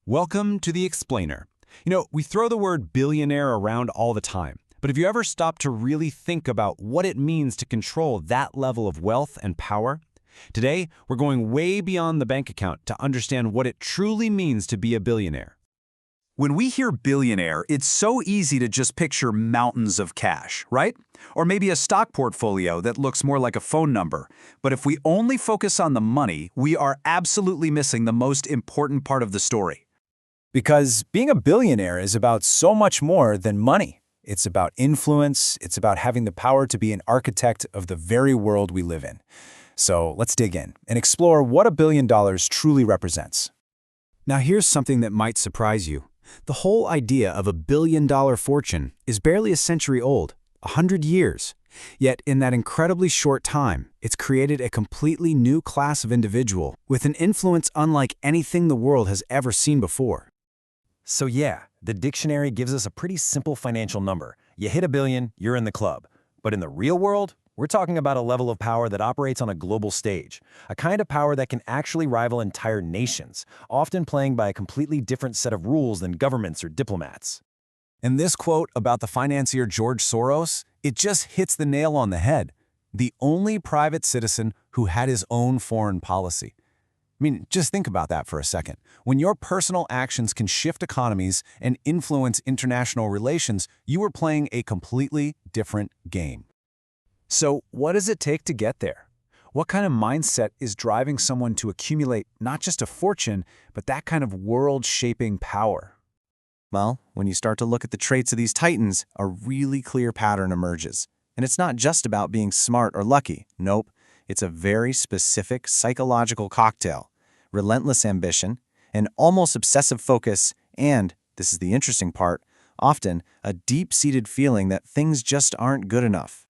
Welcome to The Explainer. We throw the word billionaire around all the time, but have you ever stopped to really think about what it means to control that level of wealth and power? Today, we're going way beyond the bank account to understand what it truly means to be a billionaire. When we hear billionaire, it's so easy to just picture mountains of cash, right? Or maybe a stock portfolio that looks more like a phone number. But if we only focus on the money, we are absolutely missing the most important part of the story. Because being a billionaire is about so much more than money. It's about influence, it's about having the power to be an architect of the very world we live in. So let's dig in and explore what $1 billion truly represents. Now here's something that might surprise you. The whole idea of $1 billion fortune is barely a century old, 100 years. Yet in that incredibly short time, it's created a completely new class of individual with an influence unlike anything the world has ever seen before. So yeah, the dictionary gives us a pretty simple financial number. You hit $1 billion, you're in the club. But in the real world, we're talking about a level of power that operates on a global stage, a kind of power that can actually rival entire nations, often playing by a completely different set of rules than governments or diplomats. And this quote about the financier George Soros, it just hits the nail on the head. The only private citizen who had his own foreign policy. Just think about that for a second. When your personal actions can shift economies and influence international relations, you are playing a completely different game. So what does it take to get there? What kind of mindset is driving someone to accumulate not just a fortune, but that kind of world-shaping power? Well, when you start to look at the traits of these titans, a really clear pattern emerges. And it's not just about being smart or lucky. Nope. It's a very specific psychological cocktail, relentless ambition, an almost obsessive focus, and, this is the interesting part, often a deep-seated feeling that things just aren't good enough.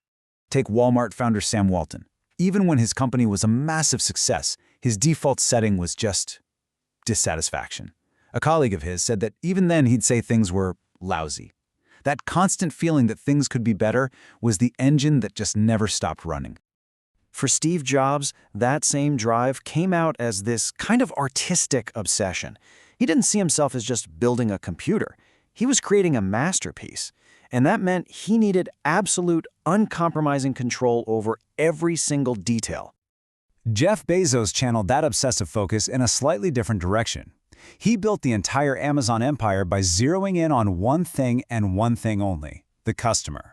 Take Walmart founder Sam Walton. Even when his company was a massive success, his default setting was just dissatisfaction. A colleague of his said that even then he'd say things were lousy. That constant feeling that things could be better was the engine that just never stopped running. For Steve Jobs, that same drive came out as this kind of artistic obsession. He didn't see himself as just building a computer. He was creating a masterpiece. And that meant he needed absolute, uncompromising control over every single detail. Jeff Bezos channeled that obsessive focus in a slightly different direction. He built the entire Amazon empire by zeroing in on one thing and one thing only: the customer.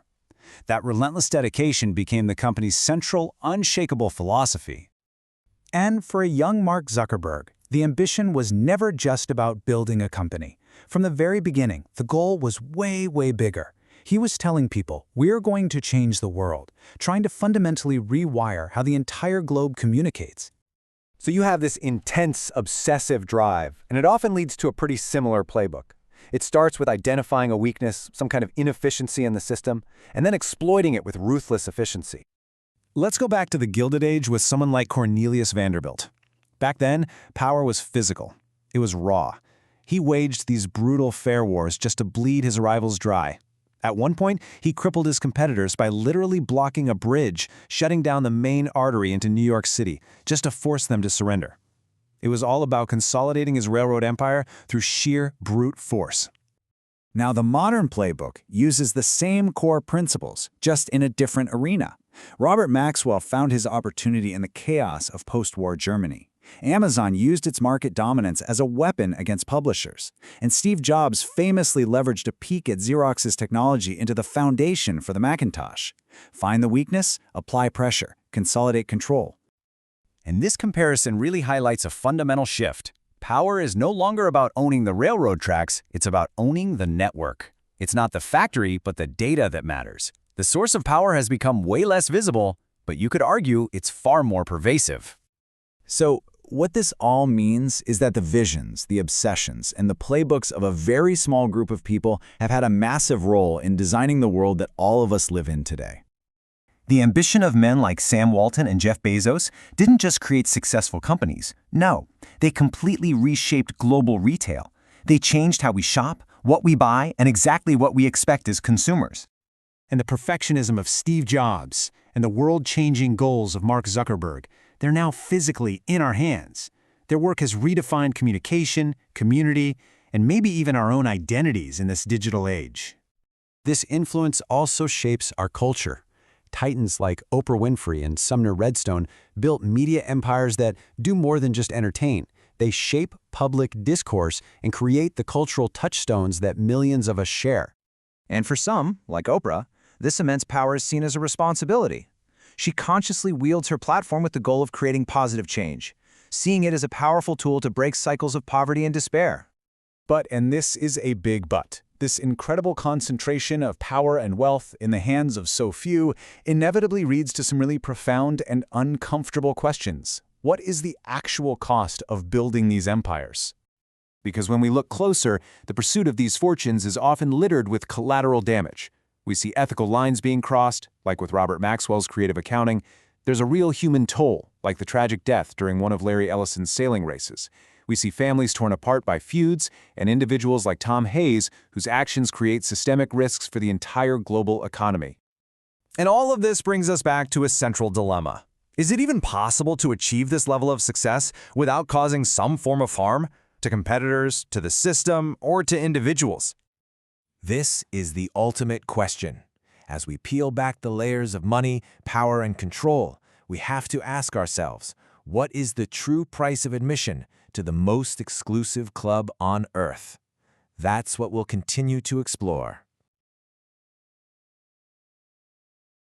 That relentless dedication became the company's central, unshakable philosophy. And for a young Mark Zuckerberg, the ambition was never just about building a company. From the very beginning, the goal was way, way bigger. He was telling people, we're going to change the world, trying to fundamentally rewire how the entire globe communicates. So you have this intense, obsessive drive, and it often leads to a pretty similar playbook. It starts with identifying a weakness, some kind of inefficiency in the system, and then exploiting it with ruthless efficiency. Let's go back to the Gilded Age with someone like Cornelius Vanderbilt. Back then, power was physical. It was raw. He waged these brutal fair wars just to bleed his rivals dry. At one point, he crippled his competitors by literally blocking a bridge, shutting down the main artery into New York City, just to force them to surrender. It was all about consolidating his railroad empire through sheer brute force. Now, the modern playbook uses the same core principles, just in a different arena. Robert Maxwell found his opportunity in the chaos of post-war Germany. Amazon used its market dominance as a weapon against publishers. And Steve Jobs famously leveraged a peek at Xerox's technology into the foundation for the Macintosh. Find the weakness, apply pressure, consolidate control. And this comparison really highlights a fundamental shift. Power is no longer about owning the railroad tracks, it's about owning the network. It's not the factory, but the data that matters. The source of power has become way less visible, but you could argue it's far more pervasive. So, what this all means is that the visions, the obsessions, and the playbooks of a very small group of people have had a massive role in designing the world that all of us live in today. The ambition of men like Sam Walton and Jeff Bezos didn't just create successful companies. No, they completely reshaped global retail. They changed how we shop, what we buy, and exactly what we expect as consumers. And the perfectionism of Steve Jobs and the world-changing goals of Mark Zuckerberg, they're now physically in our hands. Their work has redefined communication, community, and maybe even our own identities in this digital age. This influence also shapes our culture. Titans like Oprah Winfrey and Sumner Redstone built media empires that do more than just entertain. They shape public discourse and create the cultural touchstones that millions of us share. And for some, like Oprah, this immense power is seen as a responsibility. She consciously wields her platform with the goal of creating positive change, seeing it as a powerful tool to break cycles of poverty and despair. But, and this is a big but, this incredible concentration of power and wealth in the hands of so few inevitably leads to some really profound and uncomfortable questions. What is the actual cost of building these empires? Because when we look closer, the pursuit of these fortunes is often littered with collateral damage. We see ethical lines being crossed, like with Robert Maxwell's creative accounting. There's a real human toll, like the tragic death during one of Larry Ellison's sailing races. We see families torn apart by feuds, and individuals like Tom Hayes, whose actions create systemic risks for the entire global economy. And all of this brings us back to a central dilemma. Is it even possible to achieve this level of success without causing some form of harm to competitors, to the system, or to individuals? This is the ultimate question. As we peel back the layers of money, power, and control, we have to ask ourselves, what is the true price of admission to the most exclusive club on Earth? That's what we'll continue to explore.